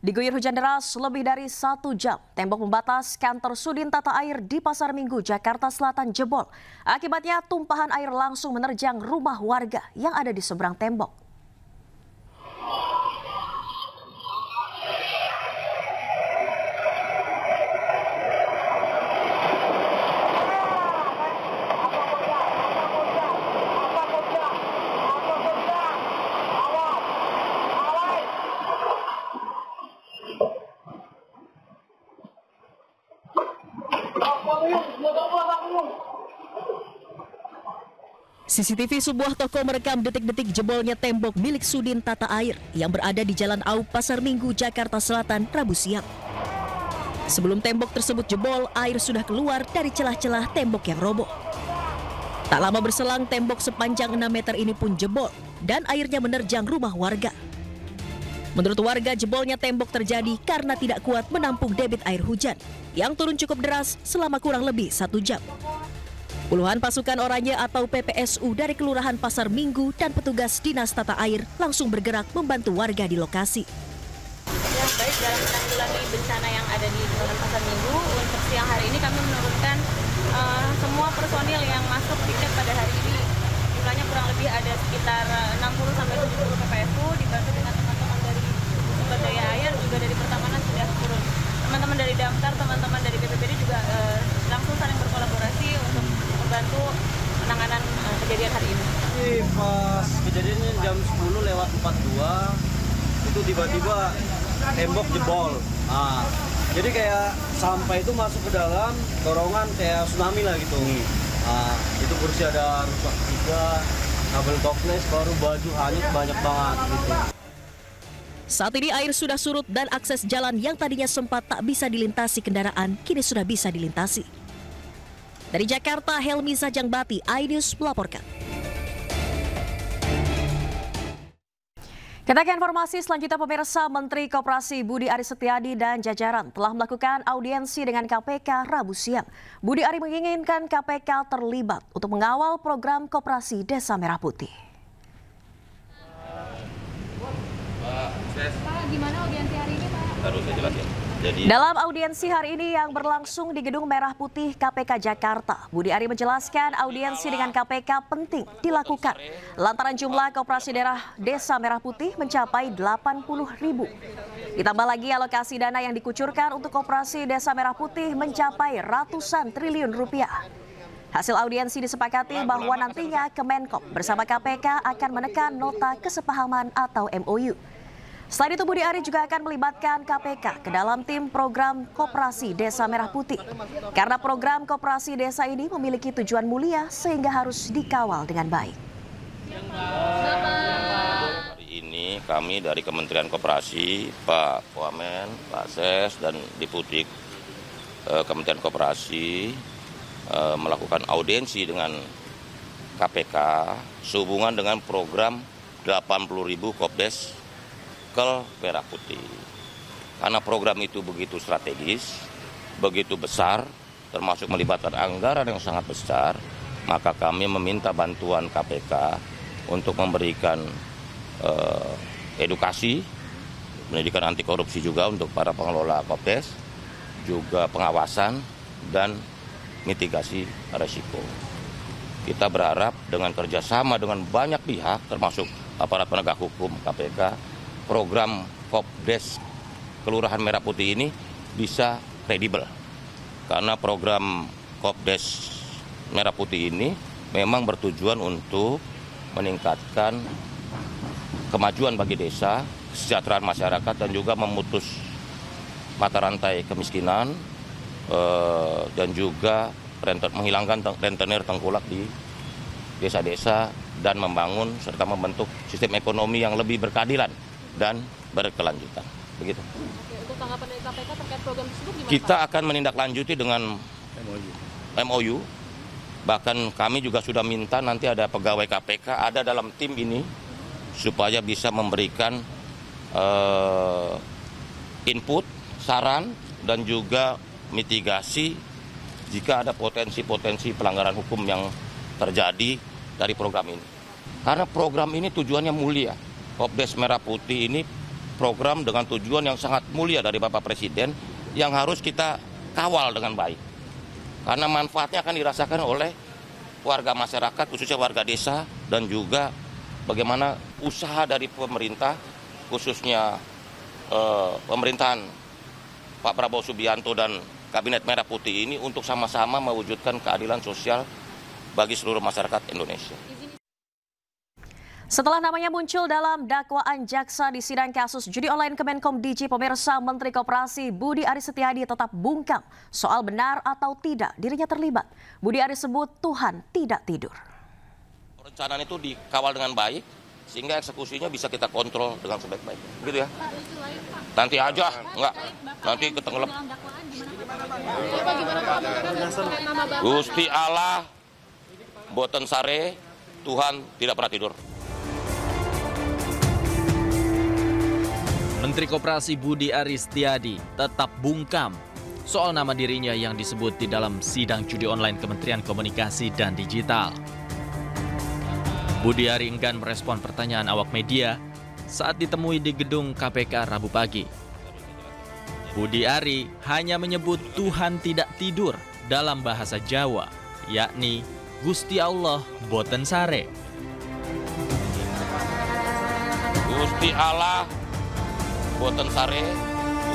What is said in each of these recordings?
Diguyur hujan deras lebih dari 1 jam, tembok pembatas kantor Sudin Tata Air di Pasar Minggu, Jakarta Selatan jebol. Akibatnya tumpahan air langsung menerjang rumah warga yang ada di seberang tembok. CCTV sebuah toko merekam detik-detik jebolnya tembok milik Sudin Tata Air yang berada di Jalan Aup Pasar Minggu, Jakarta Selatan, Rabu siang. Sebelum tembok tersebut jebol, air sudah keluar dari celah-celah tembok yang roboh. Tak lama berselang, tembok sepanjang 6 meter ini pun jebol dan airnya menerjang rumah warga. Menurut warga, jebolnya tembok terjadi karena tidak kuat menampung debit air hujan yang turun cukup deras selama kurang lebih 1 jam. Puluhan pasukan oranye atau PPSU dari Kelurahan Pasar Minggu dan petugas Dinas Tata Air langsung bergerak membantu warga di lokasi. Ya, baik dalam menanggulangi bencana yang ada di Kelurahan Pasar Minggu, untuk siang hari ini kami menurunkan semua personil yang masuk piket pada hari ini. Jumlahnya kurang lebih ada sekitar 60-70 PPSU, dibantu dengan teman-teman dari sumber daya air, juga dari pertamanan sudah turun. Teman-teman dari Damkar, teman-teman dari BPBD juga langsung saling berkolaborasi untuk membantu penanganan kejadian hari ini. Pas kejadiannya jam 10:42 itu tiba-tiba tembok jebol. Jadi kayak sampah itu masuk ke dalam, dorongan kayak tsunami lah gitu. Itu kursi ada rusak juga, kabel toples, baru baju hanyut banyak banget gitu. Saat ini air sudah surut dan akses jalan yang tadinya sempat tak bisa dilintasi kendaraan kini sudah bisa dilintasi. Dari Jakarta, Helmi Sajangbati, iNews melaporkan. Kita ke informasi selanjutnya, pemirsa. Menteri Koperasi Budi Aris Setiadi dan jajaran telah melakukan audiensi dengan KPK Rabu siang. Budi Aris menginginkan KPK terlibat untuk mengawal program Koperasi Desa Merah Putih. Pak, gimana audiensi hari ini, Pak? Harus saya jelasin. Dalam audiensi hari ini yang berlangsung di Gedung Merah Putih KPK Jakarta, Budi Ari menjelaskan audiensi dengan KPK penting dilakukan lantaran jumlah koperasi daerah Desa Merah Putih mencapai 80.000. Ditambah lagi alokasi dana yang dikucurkan untuk koperasi Desa Merah Putih mencapai ratusan triliun rupiah. Hasil audiensi disepakati bahwa nantinya Kemenkop bersama KPK akan menekan nota kesepahaman atau MOU. Selain itu, Budi Ari juga akan melibatkan KPK ke dalam tim program Koperasi Desa Merah Putih. Karena program Koperasi Desa ini memiliki tujuan mulia sehingga harus dikawal dengan baik. Hari ini kami dari Kementerian Koperasi, Pak Wamen, Pak Ses, dan Deputi Kementerian Koperasi melakukan audiensi dengan KPK sehubungan dengan program 80.000 Kopdes Merah Putih. Karena program itu begitu strategis, begitu besar, termasuk melibatkan anggaran yang sangat besar, maka kami meminta bantuan KPK untuk memberikan edukasi, pendidikan anti korupsi juga untuk para pengelola Kopdes, juga pengawasan dan mitigasi risiko. Kita berharap dengan kerjasama dengan banyak pihak, termasuk aparat penegak hukum KPK, program Kopdes Kelurahan Merah Putih ini bisa kredibel. Karena program Kopdes Merah Putih ini memang bertujuan untuk meningkatkan kemajuan bagi desa, kesejahteraan masyarakat, dan juga memutus mata rantai kemiskinan dan juga menghilangkan rentenir tengkulak di desa-desa dan membangun serta membentuk sistem ekonomi yang lebih berkeadilan dan berkelanjutan. Begitu. Untuk tanggapan dari KPK terkait program tersebut gimana, Kita Pak? akan menindaklanjuti dengan MOU. Bahkan kami juga sudah minta nanti ada pegawai KPK ada dalam tim ini supaya bisa memberikan input, saran, dan juga mitigasi jika ada potensi-potensi pelanggaran hukum yang terjadi dari program ini. Karena program ini tujuannya mulia. Kopdes Merah Putih ini program dengan tujuan yang sangat mulia dari Bapak Presiden yang harus kita kawal dengan baik. Karena manfaatnya akan dirasakan oleh warga masyarakat, khususnya warga desa, dan juga bagaimana usaha dari pemerintah, khususnya pemerintahan Pak Prabowo Subianto dan Kabinet Merah Putih ini untuk sama-sama mewujudkan keadilan sosial bagi seluruh masyarakat Indonesia. Setelah namanya muncul dalam dakwaan jaksa di sidang kasus judi online Kemenkom DIJ, pemirsa, Menteri Koperasi Budi Aris Setiadi tetap bungkam soal benar atau tidak dirinya terlibat. Budi Aris sebut Tuhan tidak tidur. Perencanaan itu dikawal dengan baik sehingga eksekusinya bisa kita kontrol dengan sebaik-baiknya. Gitu ya. Nanti aja, enggak. Nanti ketenggelam. Gusti Allah, boten sare, Tuhan tidak pernah tidur. Menteri Koperasi Budi Aris Setiadi tetap bungkam soal nama dirinya yang disebut di dalam sidang judi online Kementerian Komunikasi dan Digital. Budi Ari enggan merespon pertanyaan awak media saat ditemui di gedung KPK Rabu pagi. Budi Ari hanya menyebut Tuhan tidak tidur dalam bahasa Jawa, yakni Gusti Allah boten sare. Gusti Allah, boten sare,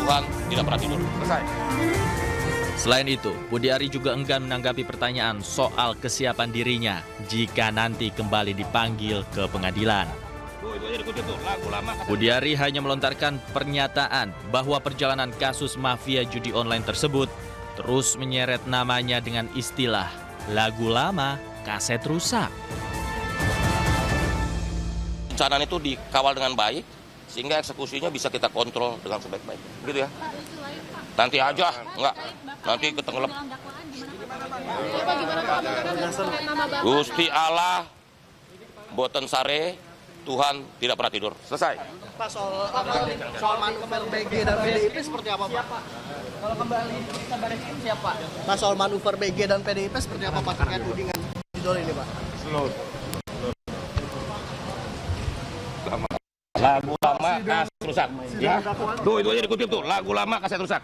Tuhan tidak pernah tidur. Selesai. Selain itu, Budi Ari juga enggan menanggapi pertanyaan soal kesiapan dirinya jika nanti kembali dipanggil ke pengadilan. Budi Ari hanya melontarkan pernyataan bahwa perjalanan kasus mafia judi online tersebut terus menyeret namanya dengan istilah lagu lama, kaset rusak. Perencanaan itu dikawal dengan baik sehingga eksekusinya bisa kita kontrol dengan sebaik-baiknya. Gitu ya. Nanti aja, enggak. Nanti ketenggelam. Gusti Allah, boten sare, Tuhan tidak pernah tidur. Selesai. Pak, soal manuver BG dan PDIP seperti apa, Pak? Kalau kembali kita barisin siapa? Pak, soal manuver BG dan PDIP seperti apa, Pak? Terkait tudingan idol ini, Pak? Lagu lama kaset rusak. Ya. Tuh itu aja dikutip tuh, lagu lama kaset rusak.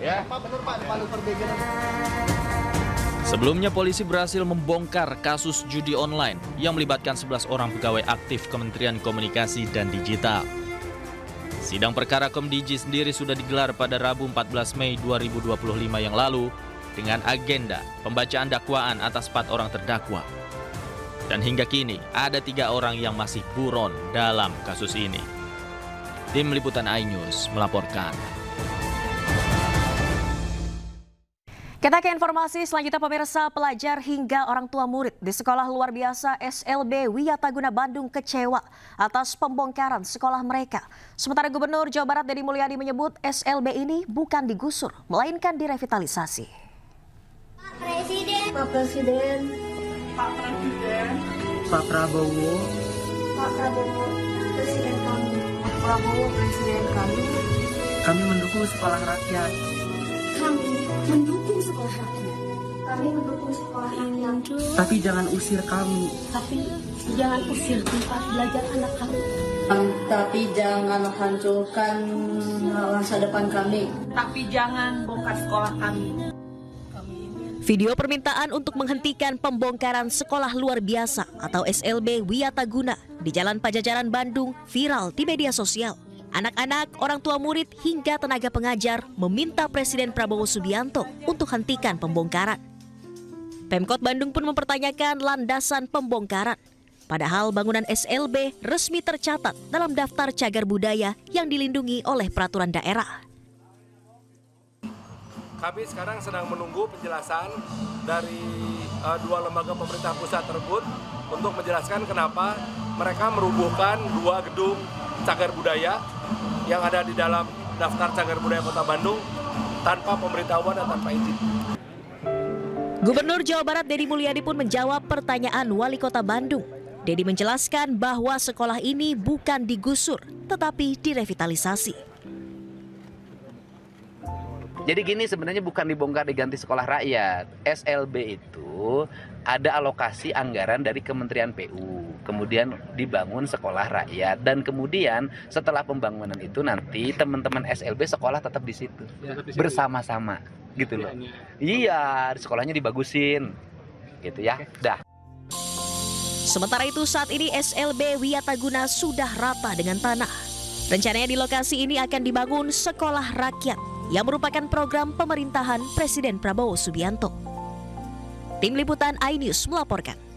Ya. Pak, benar Pak, manuver BG dan Sebelumnya polisi berhasil membongkar kasus judi online yang melibatkan 11 orang pegawai aktif Kementerian Komunikasi dan Digital. Sidang perkara KomDIJ sendiri sudah digelar pada Rabu 14 Mei 2025 yang lalu dengan agenda pembacaan dakwaan atas 4 orang terdakwa. Dan hingga kini ada 3 orang yang masih buron dalam kasus ini. Tim Liputan iNews melaporkan. Kita ke informasi selanjutnya, pemirsa. Pelajar hingga orang tua murid di sekolah luar biasa SLB Wiyataguna Bandung kecewa atas pembongkaran sekolah mereka. Sementara Gubernur Jawa Barat Deddy Mulyadi menyebut SLB ini bukan digusur, melainkan direvitalisasi. Pak Presiden, Pak Prabowo, Presiden kami. Pak Prabowo, Presiden kami. kami mendukung sekolah rakyat. Kami mendukung sekolah rakyat. Kami mendukung sekolah rakyat. Tapi jangan usir kami. Tapi jangan usir tempat belajar anak kami. Tapi jangan hancurkan masa depan kami. Tapi jangan bongkar sekolah kami. Video permintaan untuk menghentikan pembongkaran sekolah luar biasa atau SLB Wiyataguna di Jalan Pajajaran Bandung viral di media sosial. Anak-anak, orang tua murid hingga tenaga pengajar meminta Presiden Prabowo Subianto untuk hentikan pembongkaran. Pemkot Bandung pun mempertanyakan landasan pembongkaran. Padahal bangunan SLB resmi tercatat dalam daftar cagar budaya yang dilindungi oleh peraturan daerah. Kami sekarang sedang menunggu penjelasan dari 2 lembaga pemerintah pusat tersebut untuk menjelaskan kenapa mereka merubuhkan 2 gedung cagar budaya yang ada di dalam daftar cagar budaya Kota Bandung tanpa pemberitahuan dan tanpa izin. Gubernur Jawa Barat Deddy Mulyadi pun menjawab pertanyaan Wali Kota Bandung. Deddy menjelaskan bahwa sekolah ini bukan digusur, tetapi direvitalisasi. Jadi gini, sebenarnya bukan dibongkar diganti sekolah rakyat. SLB itu ada alokasi anggaran dari Kementerian PU. kemudian dibangun sekolah rakyat, dan kemudian setelah pembangunan itu nanti teman-teman SLB sekolah tetap di situ bersama-sama gitu loh. Iya, sekolahnya dibagusin gitu ya. Dah. Sementara itu saat ini SLB Wiyataguna sudah rata dengan tanah. Rencananya di lokasi ini akan dibangun sekolah rakyat yang merupakan program pemerintahan Presiden Prabowo Subianto. Tim Liputan iNews melaporkan.